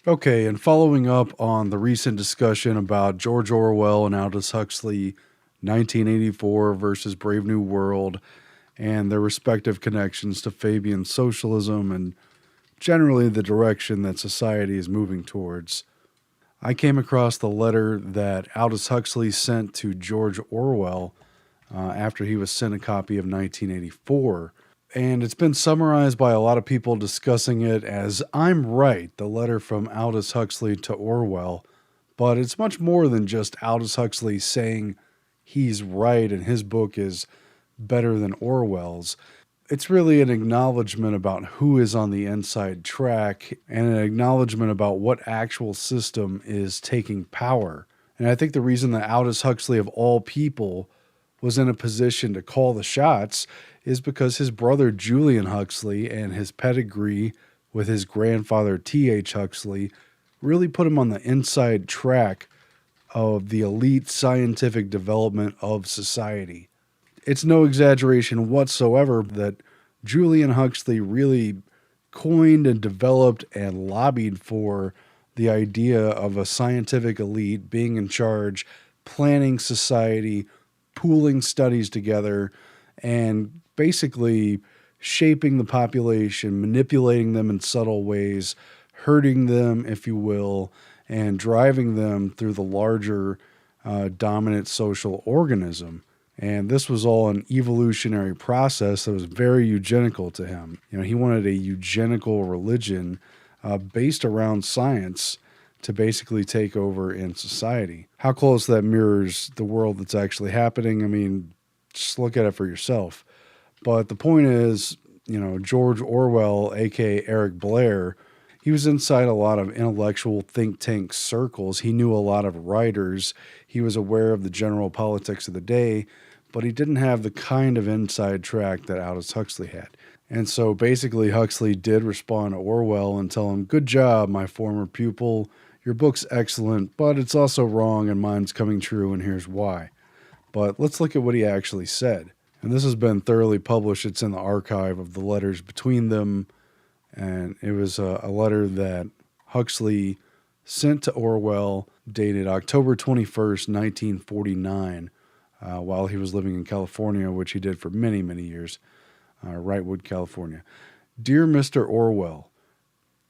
Okay, and following up on the recent discussion about George Orwell and Aldous Huxley, 1984 versus Brave New World, and their respective connections to Fabian socialism and generally the direction that society is moving towards, I came across the letter that Aldous Huxley sent to George Orwell after he was sent a copy of 1984. And it's been summarized by a lot of people discussing it as I'm right, the letter from Aldous Huxley to Orwell. But it's much more than just Aldous Huxley saying he's right and his book is better than Orwell's. It's really an acknowledgement about who is on the inside track and an acknowledgement about what actual system is taking power. And I think the reason that Aldous Huxley, of all people, was in a position to call the shots is because his brother Julian Huxley and his pedigree with his grandfather T.H. Huxley really put him on the inside track of the elite scientific development of society. It's no exaggeration whatsoever that Julian Huxley really coined and developed and lobbied for the idea of a scientific elite being in charge, planning society, pooling studies together, and basically shaping the population, manipulating them in subtle ways, hurting them, if you will, and driving them through the larger dominant social organism. And this was all an evolutionary process that was very eugenical to him. You know, he wanted a eugenical religion based around science to basically take over in society. How close that mirrors the world that's actually happening, I mean, just look at it for yourself. But the point is, you know, George Orwell, aka Eric Blair, he was inside a lot of intellectual think tank circles. He knew a lot of writers. He was aware of the general politics of the day, but he didn't have the kind of inside track that Aldous Huxley had. And so basically, Huxley did respond to Orwell and tell him, "Good job, my former pupil. Your book's excellent, but it's also wrong and mine's coming true, and here's why." But let's look at what he actually said. And this has been thoroughly published. It's in the archive of the letters between them. And it was a letter that Huxley sent to Orwell dated October 21st, 1949, while he was living in California, which he did for many, many years, Wrightwood, California. Dear Mr. Orwell,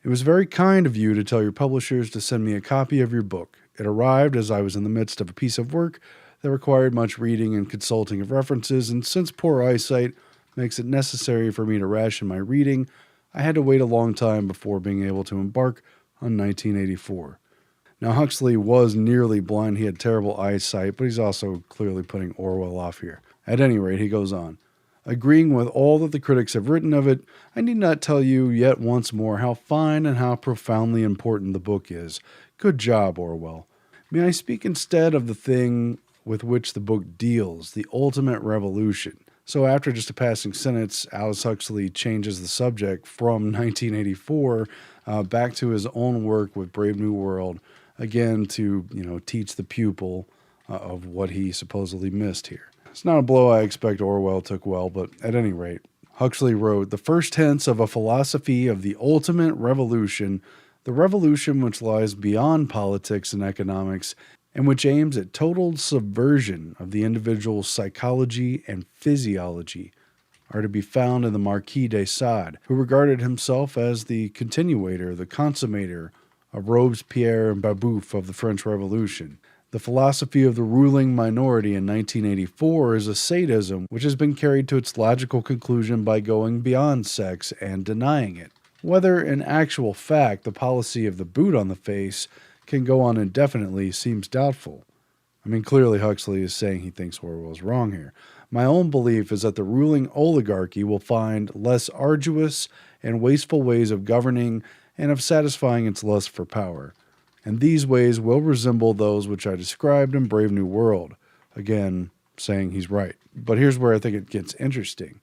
it was very kind of you to tell your publishers to send me a copy of your book. It arrived as I was in the midst of a piece of work that required much reading and consulting of references, and since poor eyesight makes it necessary for me to ration my reading, I had to wait a long time before being able to embark on 1984. Now, Huxley was nearly blind. He had terrible eyesight, but he's also clearly putting Orwell off here. At any rate, he goes on. Agreeing with all that the critics have written of it, I need not tell you yet once more how fine and how profoundly important the book is. Good job, Orwell. May I speak instead of the thing with which the book deals, the ultimate revolution? So after just a passing sentence, Aldous Huxley changes the subject from 1984 back to his own work with Brave New World, again to, teach the pupil of what he supposedly missed here. It's not a blow I expect Orwell took well, but at any rate, Huxley wrote, "The first hints of a philosophy of the ultimate revolution, the revolution which lies beyond politics and economics, and which aims at total subversion of the individual's psychology and physiology, are to be found in the Marquis de Sade, who regarded himself as the continuator, the consummator of Robespierre and Babeuf of the French Revolution. The philosophy of the ruling minority in 1984 is a sadism which has been carried to its logical conclusion by going beyond sex and denying it. Whether in actual fact the policy of the boot on the face can go on indefinitely seems doubtful." I mean, clearly Huxley is saying he thinks Orwell is wrong here. "My own belief is that the ruling oligarchy will find less arduous and wasteful ways of governing and of satisfying its lust for power. And these ways will resemble those which I described in Brave New World." Again, saying he's right. But here's where I think it gets interesting.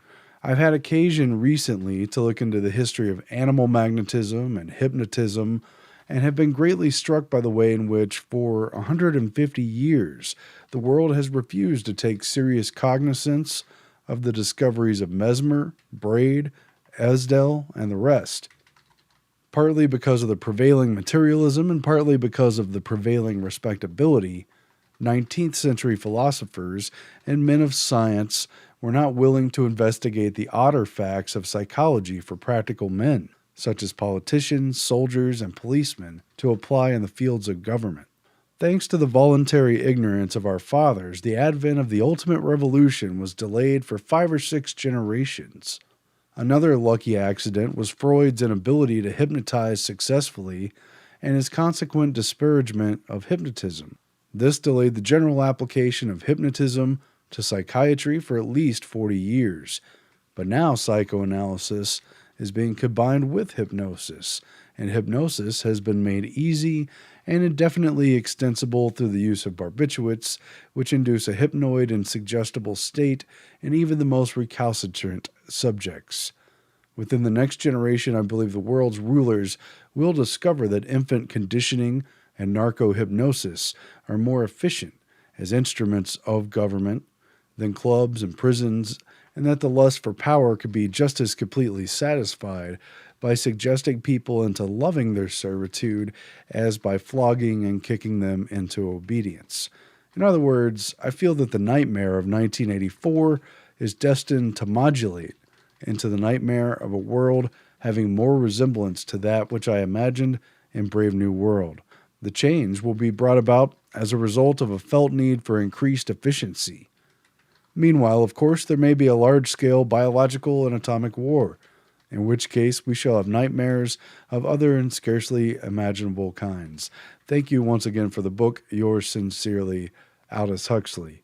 I've had occasion recently to look into the history of animal magnetism and hypnotism, and have been greatly struck by the way in which, for 150 years, the world has refused to take serious cognizance of the discoveries of Mesmer, Braid, Esdell, and the rest. partly because of the prevailing materialism and partly because of the prevailing respectability, 19th century philosophers and men of science were not willing to investigate the odder facts of psychology for practical men, such as politicians, soldiers, and policemen, to apply in the fields of government. Thanks to the voluntary ignorance of our fathers, the advent of the ultimate revolution was delayed for 5 or 6 generations. Another lucky accident was Freud's inability to hypnotize successfully and his consequent disparagement of hypnotism. This delayed the general application of hypnotism to psychiatry for at least 40 years. But now psychoanalysis is being combined with hypnosis, and hypnosis has been made easy and indefinitely extensible through the use of barbiturates, which induce a hypnoid and suggestible state in even the most recalcitrant subjects. Within the next generation, I believe the world's rulers will discover that infant conditioning and narco-hypnosis are more efficient as instruments of government than clubs and prisons, and that the lust for power could be just as completely satisfied by suggesting people into loving their servitude as by flogging and kicking them into obedience. In other words, I feel that the nightmare of 1984 is destined to modulate into the nightmare of a world having more resemblance to that which I imagined in Brave New World. The change will be brought about as a result of a felt need for increased efficiency. Meanwhile, of course, there may be a large-scale biological and atomic war, in which case we shall have nightmares of other and scarcely imaginable kinds. Thank you once again for the book. Yours sincerely, Aldous Huxley.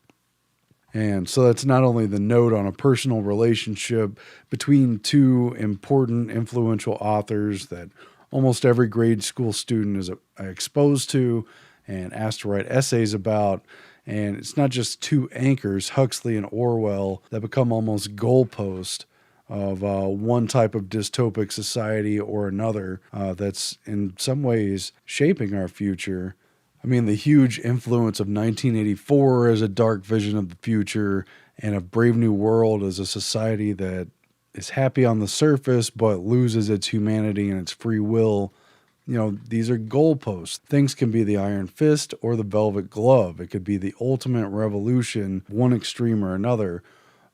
And so that's not only the note on a personal relationship between two important, influential authors that almost every grade school student is exposed to and asked to write essays about. And it's not just two anchors, Huxley and Orwell, that become almost goalposts of one type of dystopic society or another that's in some ways shaping our future. I mean, the huge influence of 1984 as a dark vision of the future and of Brave New World as a society that is happy on the surface but loses its humanity and its free will. You know, these are goalposts. Things can be the iron fist or the velvet glove. It could be the ultimate revolution, one extreme or another.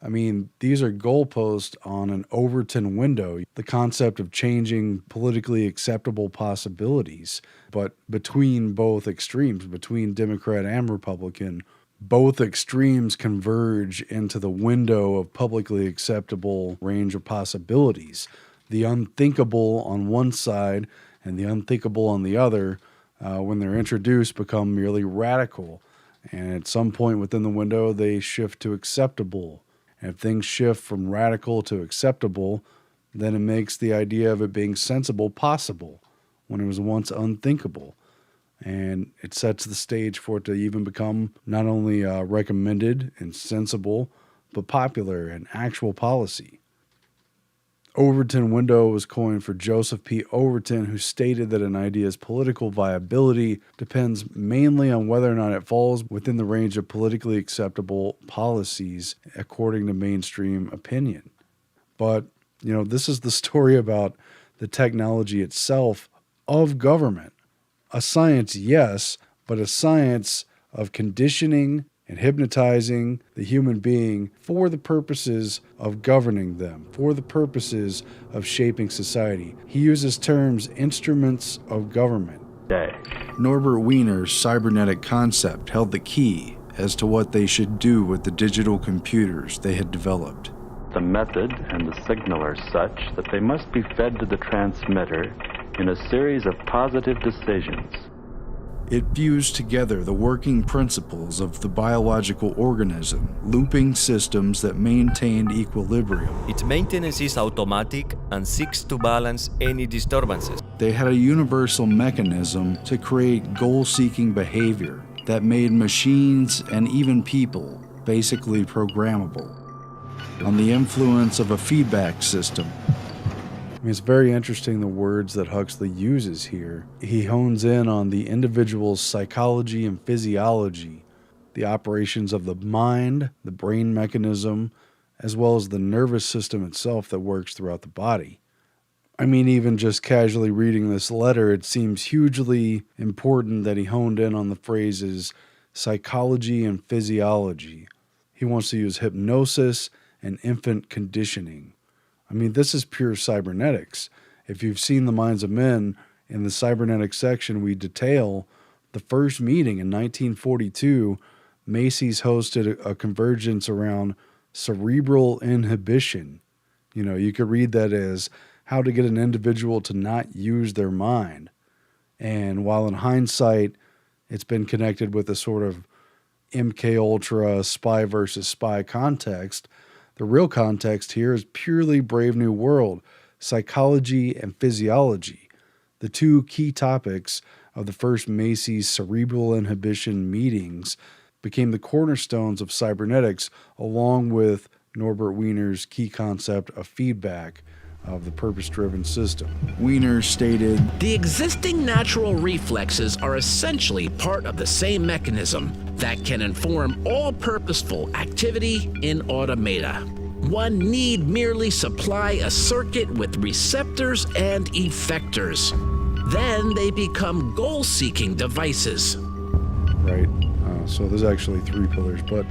I mean, these are goalposts on an Overton window, the concept of changing politically acceptable possibilities. But between both extremes, between Democrat and Republican, both extremes converge into the window of publicly acceptable range of possibilities. The unthinkable on one side and the unthinkable on the other, when they're introduced, become merely radical. And at some point within the window, they shift to acceptable. And if things shift from radical to acceptable, then it makes the idea of it being sensible possible when it was once unthinkable. And it sets the stage for it to even become not only recommended and sensible, but popular and actual policy. Overton window was coined for Joseph P. Overton, who stated that an idea's political viability depends mainly on whether or not it falls within the range of politically acceptable policies according to mainstream opinion. But, you know, this is the story about the technology itself of government. A science, yes, but a science of conditioning and hypnotizing the human being for the purposes of governing them, for the purposes of shaping society. He uses terms instruments of government. Norbert Wiener's cybernetic concept held the key as to what they should do with the digital computers they had developed. The method and the signal are such that they must be fed to the transmitter in a series of positive decisions. It fused together the working principles of the biological organism, looping systems that maintained equilibrium. Its maintenance is automatic and seeks to balance any disturbances. They had a universal mechanism to create goal-seeking behavior that made machines and even people basically programmable. On the influence of a feedback system. I mean, it's very interesting the words that Huxley uses here. He hones in on the individual's psychology and physiology, the operations of the mind, the brain mechanism, as well as the nervous system itself that works throughout the body. I mean, even just casually reading this letter, it seems hugely important that he honed in on the phrases psychology and physiology. He wants to use hypnosis and infant conditioning. I mean, this is pure cybernetics. If you've seen The Minds of Men, in the cybernetics section, we detail the first meeting in 1942. Macy's hosted a convergence around cerebral inhibition. You know, you could read that as how to get an individual to not use their mind. And while in hindsight, it's been connected with a sort of MK Ultra spy versus spy context, the real context here is purely Brave New World, psychology and physiology, the two key topics of the first Macy's cerebral inhibition meetings became the cornerstones of cybernetics, along with Norbert Wiener's key concept of feedback of the purpose-driven system. Wiener stated, "The existing natural reflexes are essentially part of the same mechanism that can inform all purposeful activity in automata. One need merely supply a circuit with receptors and effectors. Then they become goal-seeking devices." Right. So there's actually three pillars, but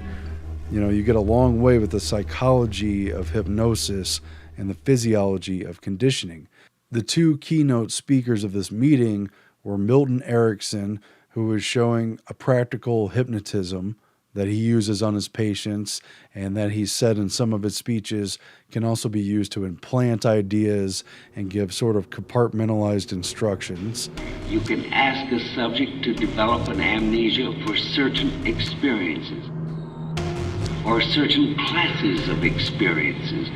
you get a long way with the psychology of hypnosis and the physiology of conditioning. The two keynote speakers of this meeting were Milton Erickson, who was showing a practical hypnotism that he uses on his patients and that he said in some of his speeches can also be used to implant ideas and give sort of compartmentalized instructions. You can ask a subject to develop an amnesia for certain experiences, or certain classes of experiences,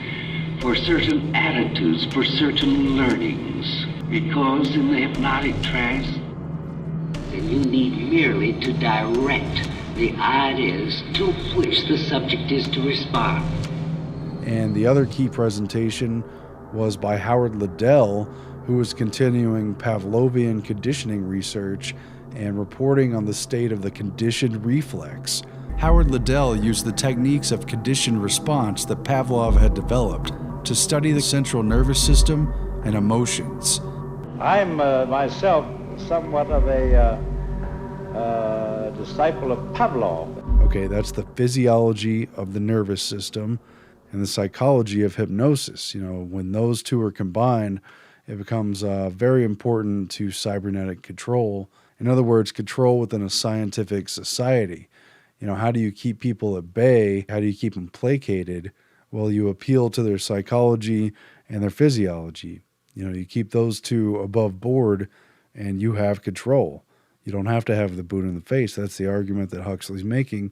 for certain attitudes, for certain learnings. Because in the hypnotic trance, then you need merely to direct the ideas to which the subject is to respond. And the other key presentation was by Howard Liddell, who was continuing Pavlovian conditioning research and reporting on the state of the conditioned reflex. Howard Liddell used the techniques of conditioned response that Pavlov had developed to study the central nervous system and emotions. I'm myself somewhat of a disciple of Pavlov. Okay, that's the physiology of the nervous system and the psychology of hypnosis. When those two are combined, it becomes very important to cybernetic control. In other words, control within a scientific society. How do you keep people at bay? How do you keep them placated? Well, you appeal to their psychology and their physiology. You keep those two above board and you have control. You don't have to have the boot in the face. That's the argument that Huxley's making.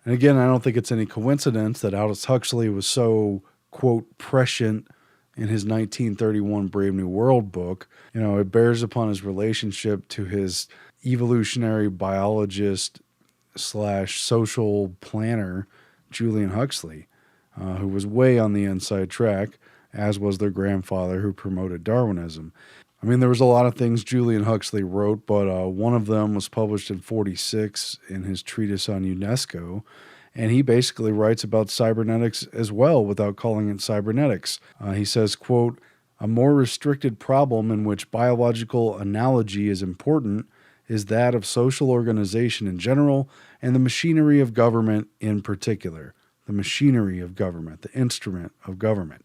And again, I don't think it's any coincidence that Aldous Huxley was so, quote, prescient in his 1931 Brave New World book. It bears upon his relationship to his evolutionary biologist / social planner, Julian Huxley, who was way on the inside track, as was their grandfather who promoted Darwinism. I mean, there was a lot of things Julian Huxley wrote, but one of them was published in 1946 in his treatise on UNESCO, and he basically writes about cybernetics as well without calling it cybernetics. He says, quote, "A more restricted problem in which biological analogy is important is that of social organization in general and the machinery of government in particular." The machinery of government, the instrument of government.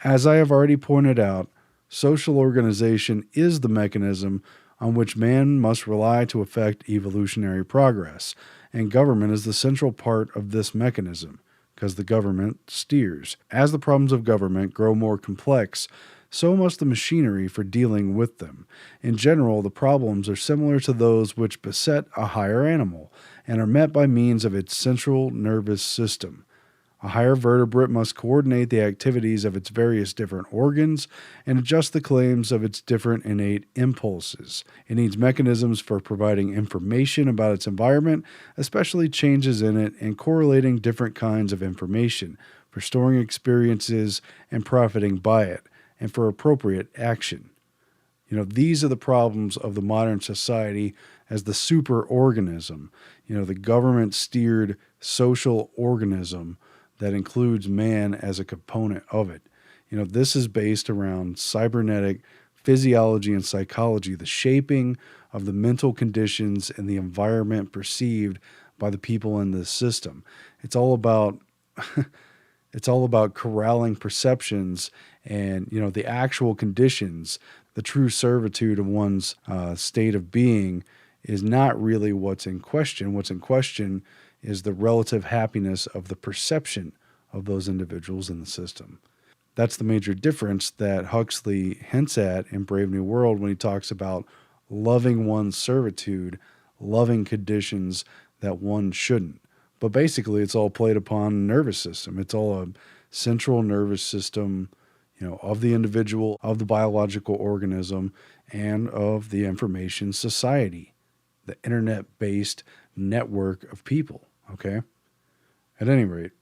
As I have already pointed out, social organization is the mechanism on which man must rely to effect evolutionary progress, and government is the central part of this mechanism, because the government steers. As the problems of government grow more complex, so must the machinery for dealing with them. In general, the problems are similar to those which beset a higher animal, and are met by means of its central nervous system. A higher vertebrate must coordinate the activities of its various different organs and adjust the claims of its different innate impulses. It needs mechanisms for providing information about its environment, especially changes in it, and correlating different kinds of information, for storing experiences and profiting by it, and for appropriate action. These are the problems of the modern society as the superorganism, the government-steered social organism that includes man as a component of it. This is based around cybernetic physiology and psychology, the shaping of the mental conditions and the environment perceived by the people in this system. It's all about it's all about corralling perceptions and the actual conditions. The true servitude of one's state of being is not really what's in question. What's in question is the relative happiness of the perception of those individuals in the system. That's the major difference that Huxley hints at in Brave New World when he talks about loving one's servitude, loving conditions that one shouldn't. But basically, it's all played upon nervous system. It's all a central nervous system, of the individual, of the biological organism, and of the information society, the internet-based network of people, okay? At any rate,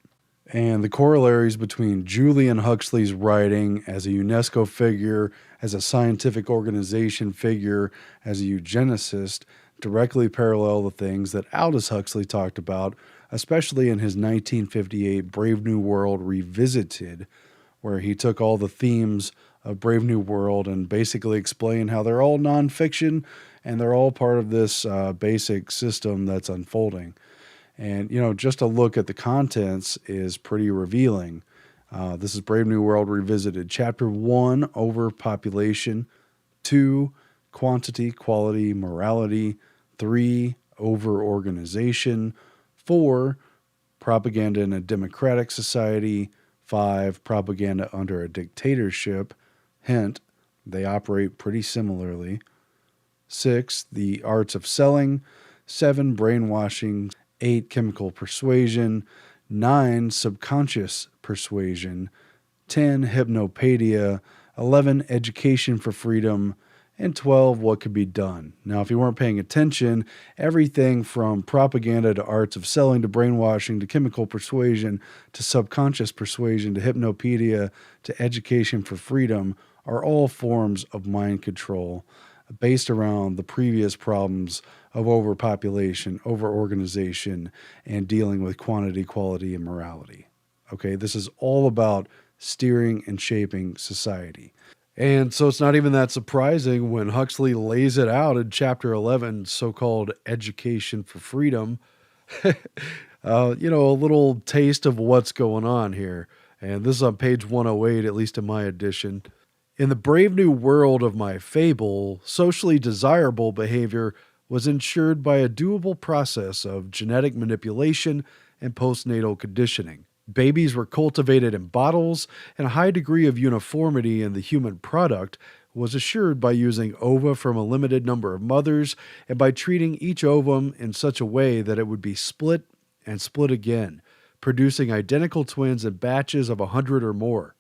and the corollaries between Julian Huxley's writing as a UNESCO figure, as a scientific organization figure, as a eugenicist, directly parallel the things that Aldous Huxley talked about, especially in his 1958 Brave New World Revisited, where he took all the themes of Brave New World and basically explained how they're all nonfiction and they're all part of this basic system that's unfolding. And, just a look at the contents is pretty revealing. This is Brave New World Revisited. Chapter 1, Overpopulation. 2, Quantity, Quality, Morality. 3, Over-organization. 4, Propaganda in a Democratic Society. 5, Propaganda under a Dictatorship. Hint, they operate pretty similarly. 6, The Arts of Selling. 7, Brainwashing. 8, Chemical Persuasion. 9, Subconscious Persuasion. 10, Hypnopaedia. 11, Education for Freedom. And 12, What Could Be Done. Now, if you weren't paying attention, everything from propaganda to arts of selling to brainwashing to chemical persuasion to subconscious persuasion to hypnopaedia to education for freedom are all forms of mind control based around the previous problems of overpopulation, overorganization, and dealing with quantity, quality, and morality. Okay, this is all about steering and shaping society. And so it's not even that surprising when Huxley lays it out in Chapter 11, so-called Education for Freedom. A little taste of what's going on here. And this is on page 108, at least in my edition. In the brave new world of my fable, socially desirable behavior was ensured by a doable process of genetic manipulation and postnatal conditioning. Babies were cultivated in bottles, and a high degree of uniformity in the human product was assured by using ova from a limited number of mothers and by treating each ovum in such a way that it would be split and split again, producing identical twins in batches of 100 or more.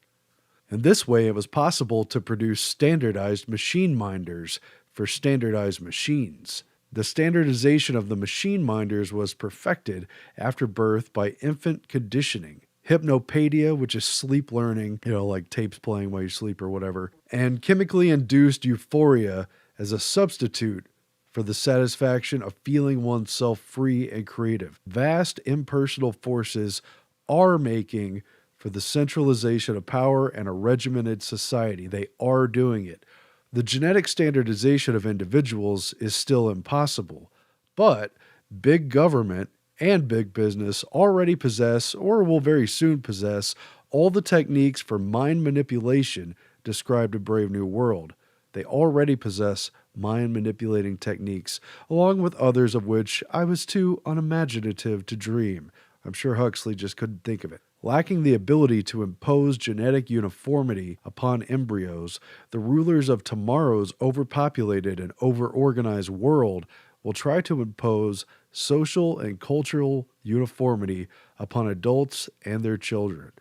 In this way, it was possible to produce standardized machine minders for standardized machines. The standardization of the machine minders was perfected after birth by infant conditioning, hypnopaedia, which is sleep learning, like tapes playing while you sleep or whatever, and chemically induced euphoria as a substitute for the satisfaction of feeling oneself free and creative. Vast impersonal forces are making for the centralization of power and a regimented society. They are doing it. The genetic standardization of individuals is still impossible, but big government and big business already possess, or will very soon possess, all the techniques for mind manipulation described in Brave New World. They already possess mind-manipulating techniques, along with others of which I was too unimaginative to dream. I'm sure Huxley just couldn't think of it. Lacking the ability to impose genetic uniformity upon embryos, the rulers of tomorrow's overpopulated and overorganized world will try to impose social and cultural uniformity upon adults and their children.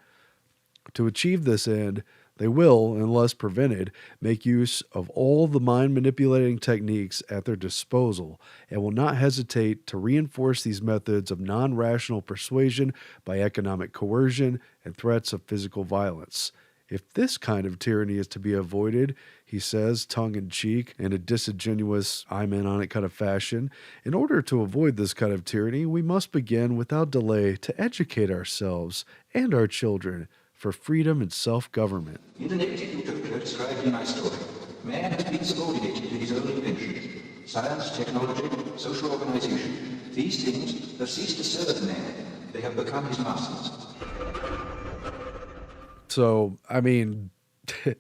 To achieve this end, they will, unless prevented, make use of all the mind-manipulating techniques at their disposal and will not hesitate to reinforce these methods of non-rational persuasion by economic coercion and threats of physical violence. If this kind of tyranny is to be avoided, he says, tongue-in-cheek, in a disingenuous, I'm in on it kind of fashion, in order to avoid this kind of tyranny, we must begin without delay to educate ourselves and our children for freedom and self-government. In the negative utopia described in my story, man has been subordinated to his own inventions. Science, technology, social organization. These things have ceased to serve man. They have become his masters. So, I mean, this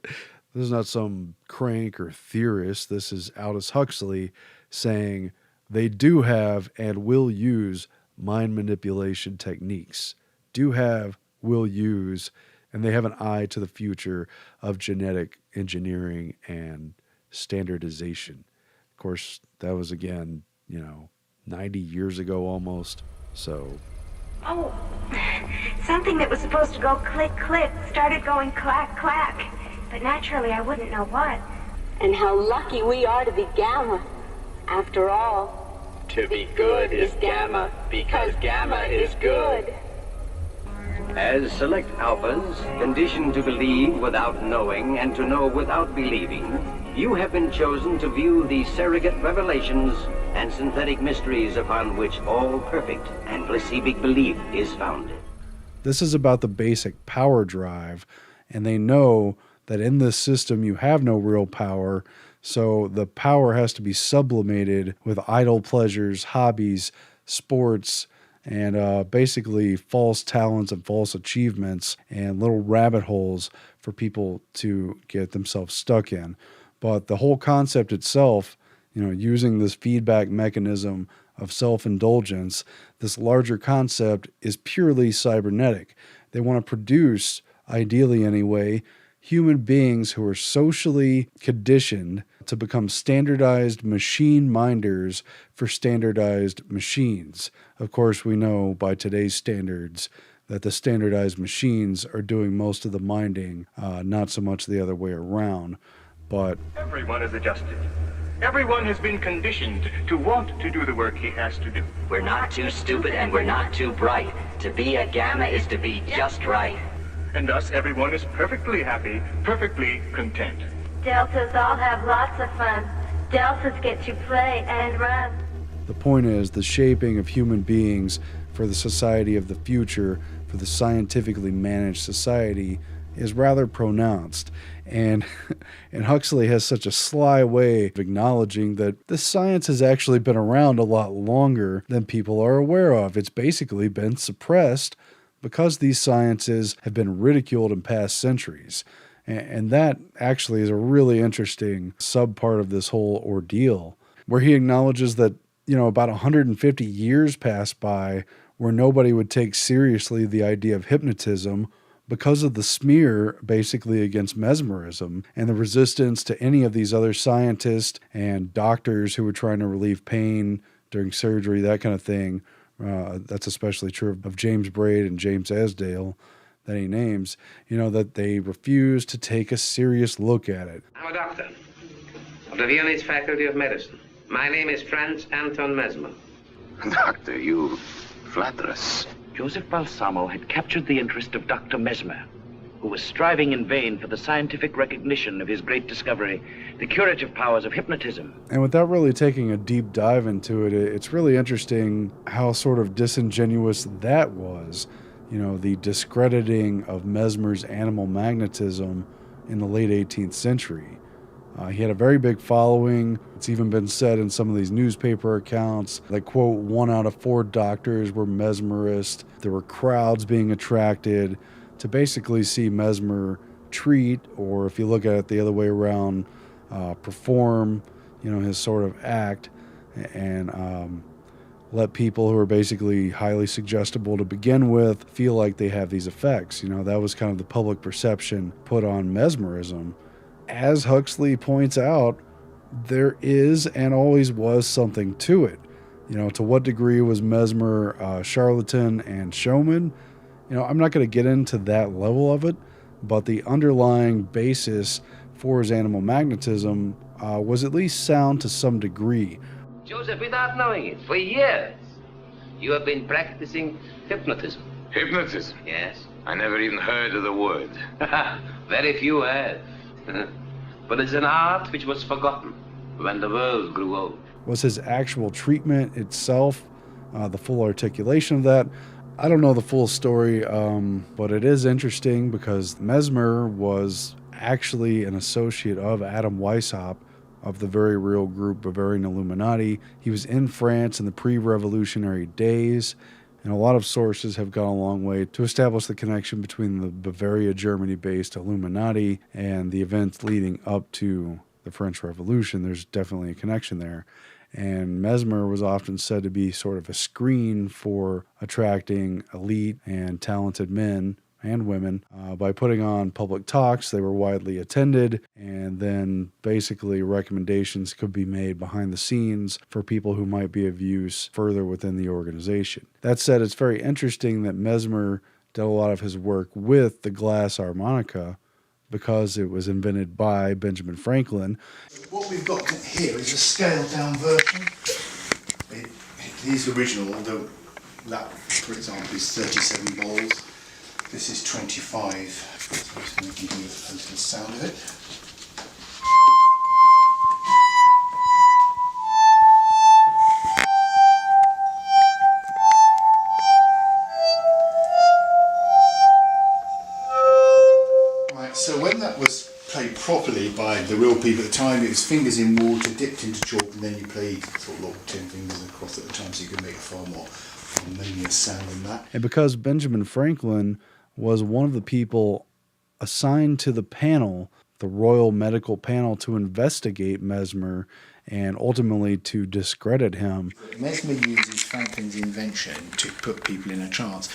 is not some crank or theorist. This is Aldous Huxley saying they do have and will use mind manipulation techniques. Do have, will use, and they have an eye to the future of genetic engineering and standardization. Of course, that was, again, 90 years ago almost. So... Oh, something that was supposed to go click, click started going clack, clack. But naturally, I wouldn't know what. And how lucky we are to be Gamma. After all, to be good is Gamma, because Gamma is good. As select alphas, conditioned to believe without knowing and to know without believing, you have been chosen to view the surrogate revelations and synthetic mysteries upon which all perfect and placebo belief is founded. This is about the basic power drive, and they know that in this system you have no real power, so the power has to be sublimated with idle pleasures, hobbies, sports, and basically false talents and false achievements and little rabbit holes for people to get themselves stuck in. But the whole concept itself, using this feedback mechanism of self-indulgence, this larger concept is purely cybernetic. They want to produce, ideally anyway, human beings who are socially conditioned to become standardized machine minders for standardized machines. Of course, we know by today's standards that the standardized machines are doing most of the minding, not so much the other way around. But everyone is adjusted. Everyone has been conditioned to want to do the work he has to do. We're not too stupid and we're not too bright. To be a Gamma is to be just right. And thus everyone is perfectly happy, perfectly content. Deltas all have lots of fun. Deltas get to play and run. The point is, the shaping of human beings for the society of the future, for the scientifically managed society, is rather pronounced. And Huxley has such a sly way of acknowledging that this science has actually been around a lot longer than people are aware of. It's basically been suppressed because these sciences have been ridiculed in past centuries. And that actually is a really interesting subpart of this whole ordeal, where he acknowledges that, about 150 years passed by where nobody would take seriously the idea of hypnotism because of the smear basically against mesmerism and the resistance to any of these other scientists and doctors who were trying to relieve pain during surgery, that kind of thing. That's especially true of James Braid and James Esdale that he names, that they refuse to take a serious look at it. I'm a doctor of the Viennese Faculty of Medicine. My name is Franz Anton Mesmer. Doctor, you flatter us. Joseph Balsamo had captured the interest of Dr. Mesmer, who was striving in vain for the scientific recognition of his great discovery, the curative powers of hypnotism. And without really taking a deep dive into it, it's really interesting how sort of disingenuous that was. The discrediting of Mesmer's animal magnetism in the late 18th century. He had a very big following. It's even been said in some of these newspaper accounts that, quote, 1 out of 4 doctors were mesmerists. There were crowds being attracted to basically see Mesmer treat, or if you look at it the other way around, perform, his sort of act, and let people who are basically highly suggestible to begin with feel like they have these effects. That was kind of the public perception put on mesmerism. As Huxley points out, there is and always was something to it. To what degree was Mesmer charlatan and showman? I'm not going to get into that level of it, but the underlying basis for his animal magnetism was at least sound to some degree. Joseph, without knowing it, for years, you have been practicing hypnotism. Hypnotism? Yes. I never even heard of the word. Very few have. But it's an art which was forgotten when the world grew old. Was his actual treatment itself, the full articulation of that? I don't know the full story, but it is interesting because Mesmer was actually an associate of Adam Weishaupt of the very real group Bavarian Illuminati. He was in France in the pre-revolutionary days, and a lot of sources have gone a long way to establish the connection between the Bavaria, Germany-based Illuminati and the events leading up to the French Revolution. There's definitely a connection there. And Mesmer was often said to be sort of a screen for attracting elite and talented men and women. By putting on public talks, they were widely attended, and then basically recommendations could be made behind the scenes for people who might be of use further within the organization. That said, it's very interesting that Mesmer did a lot of his work with the glass harmonica because it was invented by Benjamin Franklin. What we've got here is a scaled-down version. It is original, although that, for example, is 37 balls. This is 25. So I'm just going to give you a little sound of it. So when that was played properly by the real people at the time, it was fingers in water, dipped into chalk, and then you played sort of like 10 fingers across at the time, so you could make a far more harmonious sound than that. And because Benjamin Franklin was one of the people assigned to the panel, the Royal Medical Panel, to investigate Mesmer and ultimately to discredit him. Mesmer uses Franklin's invention to put people in a trance.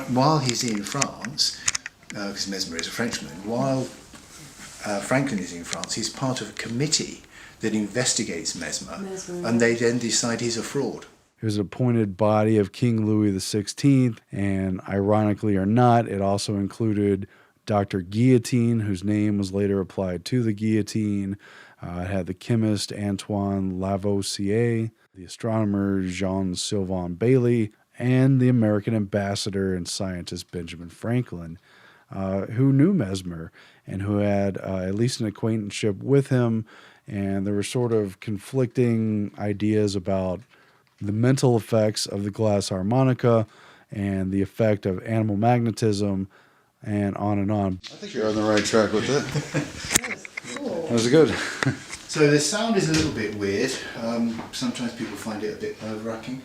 While he's in France, because Mesmer is a Frenchman, while Franklin is in France, he's part of a committee that investigates Mesmer, and they then decide he's a fraud. It was an appointed body of King Louis XVI, and ironically or not, it also included Dr. Guillotine, whose name was later applied to the guillotine. It had the chemist Antoine Lavoisier, the astronomer Jean-Sylvain Bailly, and the American ambassador and scientist Benjamin Franklin, who knew Mesmer and who had at least an acquaintanceship with him. And there were sort of conflicting ideas about the mental effects of the glass harmonica and the effect of animal magnetism, and on and on. I think you're on the right track with it. That was good. So the sound is a little bit weird. Sometimes people find it a bit nerve-wracking.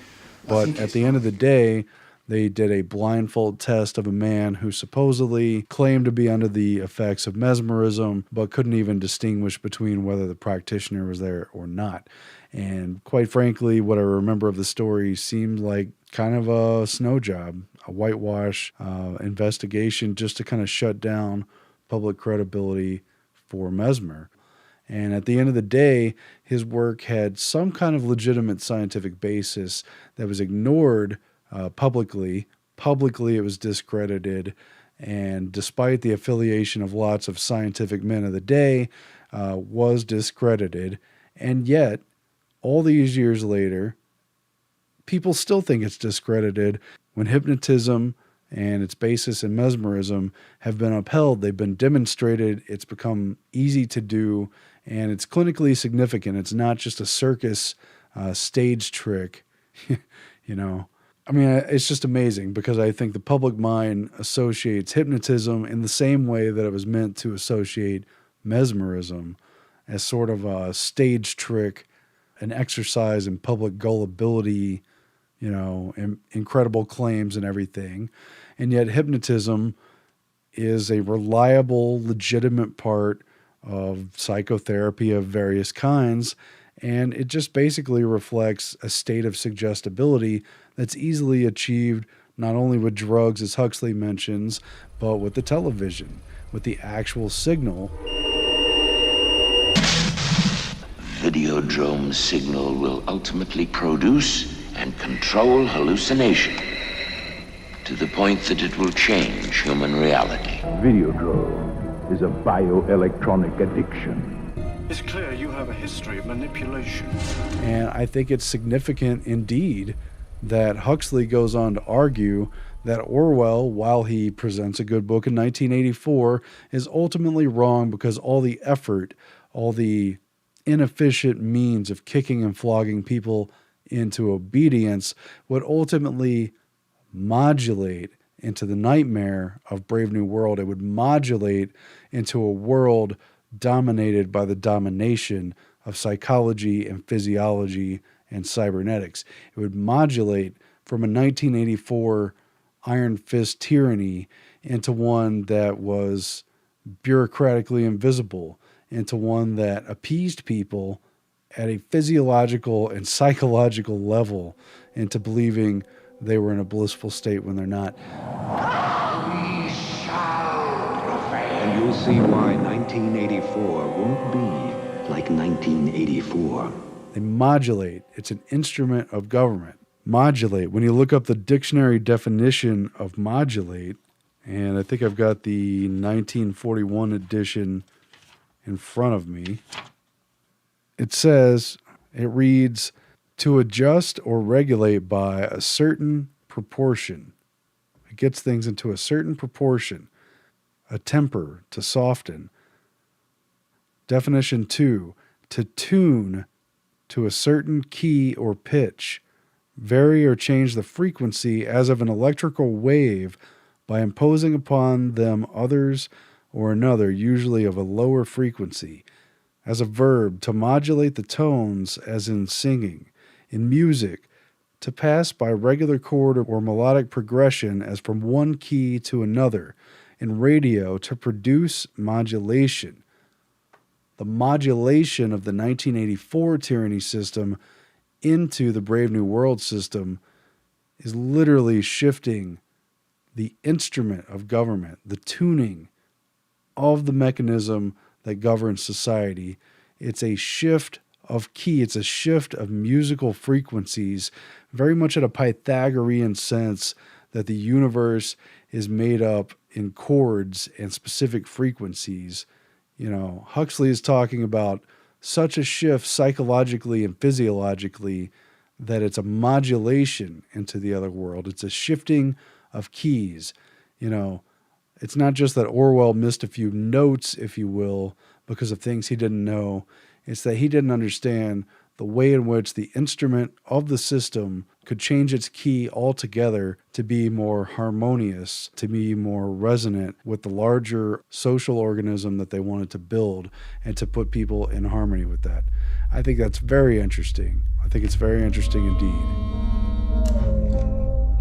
But at the end of the day, they did a blindfold test of a man who supposedly claimed to be under the effects of mesmerism, but couldn't even distinguish between whether the practitioner was there or not. And quite frankly, what I remember of the story seemed like kind of a snow job, a whitewash investigation just to kind of shut down public credibility for Mesmer. And at the end of the day, his work had some kind of legitimate scientific basis that was ignored publicly. Publicly, it was discredited. And despite the affiliation of lots of scientific men of the day, was discredited. And yet, all these years later, people still think it's discredited when hypnotism and its basis in mesmerism have been upheld. They've been demonstrated. It's become easy to do, and it's clinically significant. It's not just a circus stage trick, you know. I mean, it's just amazing because I think the public mind associates hypnotism in the same way that it was meant to associate mesmerism as sort of a stage trick, an exercise in public gullibility, you know, incredible claims and everything. And yet hypnotism is a reliable, legitimate part of psychotherapy of various kinds. And it just basically reflects a state of suggestibility that's easily achieved not only with drugs, as Huxley mentions, but with the television, with the actual signal. Videodrome signal will ultimately produce and control hallucination to the point that it will change human reality. Videodrome is a bioelectronic addiction. It's clear you have a history of manipulation. And I think it's significant indeed that Huxley goes on to argue that Orwell, while he presents a good book in 1984, is ultimately wrong because all the effort, all the inefficient means of kicking and flogging people into obedience would ultimately modulate into the nightmare of Brave New World. It would modulate into a world dominated by the domination of psychology and physiology and cybernetics. It would modulate from a 1984 iron fist tyranny into one that was bureaucratically invisible, into one that appeased people at a physiological and psychological level into believing they were in a blissful state when they're not. We shall prevail. And you'll see why 1984 won't be like 1984. They modulate. It's an instrument of government. Modulate. When you look up the dictionary definition of modulate, and I think I've got the 1941 edition in front of me, it reads, to adjust or regulate by a certain proportion. It gets things into a certain proportion. A temper, to soften. Definition 2, to tune to a certain key or pitch. Vary or change the frequency as of an electrical wave by imposing upon them others or another, usually of a lower frequency. As a verb, to modulate the tones as in singing. In music, to pass by regular chord or melodic progression as from one key to another. In radio, to produce modulation. The modulation of the 1984 tyranny system into the Brave New World system is literally shifting the instrument of government, the tuning of the mechanism that governs society. It's a shift of key. It's a shift of musical frequencies, very much in a Pythagorean sense that the universe is made up in chords and specific frequencies. You know, Huxley is talking about such a shift psychologically and physiologically that it's a modulation into the other world. It's a shifting of keys. You know, it's not just that Orwell missed a few notes, if you will, because of things he didn't know. It's that he didn't understand the way in which the instrument of the system could change its key altogether to be more harmonious, to be more resonant with the larger social organism that they wanted to build, and to put people in harmony with that. I think that's very interesting. I think it's very interesting indeed.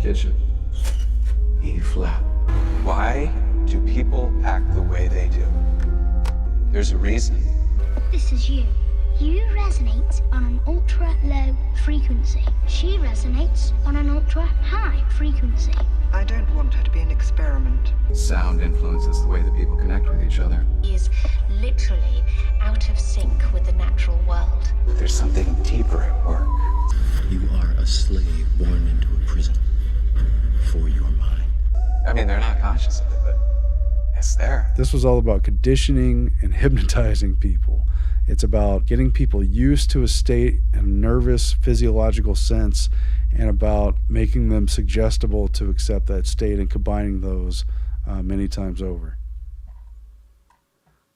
Kitchen. E flat. Why do people act the way they do? There's a reason. This is you. You resonate on an ultra-low frequency. She resonates on an ultra-high frequency. I don't want her to be an experiment. Sound influences the way that people connect with each other. He is literally out of sync with the natural world. There's something deeper at work. You are a slave born into a prison for your mind. I mean, they're not conscious of it, but it's there. This was all about conditioning and hypnotizing people. It's about getting people used to a state in a nervous, physiological sense, and about making them suggestible to accept that state and combining those many times over.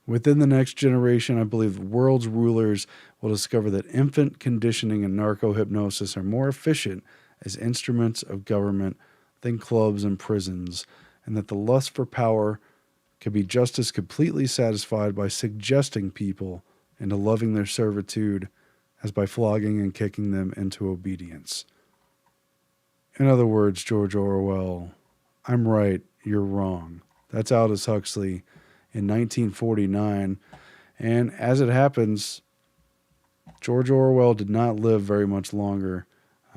Within the next generation, I believe the world's rulers will discover that infant conditioning and narco-hypnosis are more efficient as instruments of government than clubs and prisons, and that the lust for power can be just as completely satisfied by suggesting people into loving their servitude as by flogging and kicking them into obedience. In other words, George Orwell, I'm right, you're wrong. That's Aldous Huxley in 1949. And as it happens, George Orwell did not live very much longer.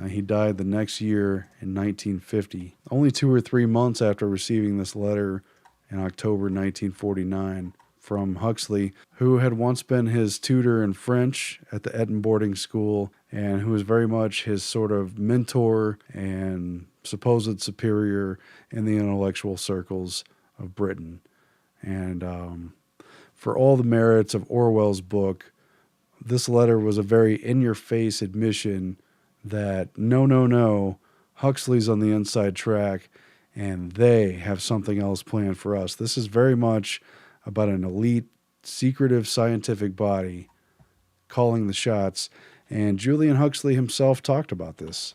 He died the next year in 1950, only 2 or 3 months after receiving this letter in October 1949 from Huxley, who had once been his tutor in French at the Eton boarding school and who was very much his sort of mentor and supposed superior in the intellectual circles of Britain. And for all the merits of Orwell's book, this letter was a very in-your-face admission that no, Huxley's on the inside track and they have something else planned for us. This is very much about an elite, secretive scientific body calling the shots, and Julian Huxley himself talked about this.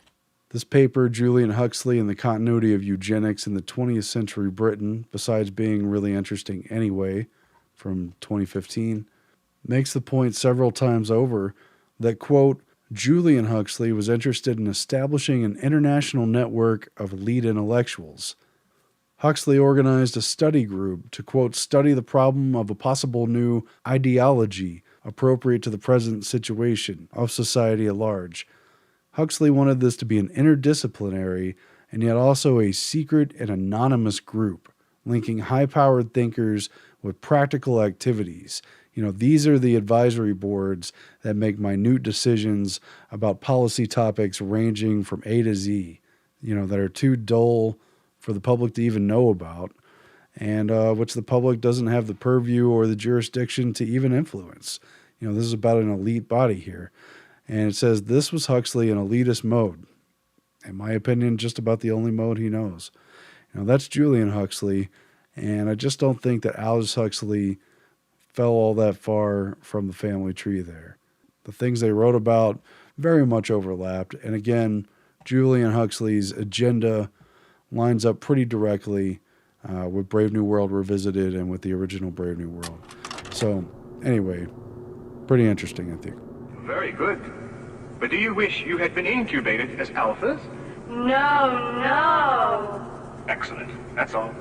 This paper, Julian Huxley and the Continuity of Eugenics in the 20th Century Britain, besides being really interesting anyway, from 2015, makes the point several times over that, quote, Julian Huxley was interested in establishing an international network of elite intellectuals. Huxley organized a study group to, quote, study the problem of a possible new ideology appropriate to the present situation of society at large. Huxley wanted this to be an interdisciplinary and yet also a secret and anonymous group, linking high-powered thinkers with practical activities. You know, these are the advisory boards that make minute decisions about policy topics ranging from A to Z, you know, that are too dull for the public to even know about, and which the public doesn't have the purview or the jurisdiction to even influence. You know, this is about an elite body here. And it says this was Huxley in elitist mode. In my opinion, just about the only mode he knows. You know, that's Julian Huxley, and I just don't think that Aldous Huxley fell all that far from the family tree there. The things they wrote about very much overlapped, and again, Julian Huxley's agenda lines up pretty directly with Brave New World Revisited and with the original Brave New World. So, anyway, pretty interesting, I think. Very good. But do you wish you had been incubated as alphas? No, no. Excellent. That's all.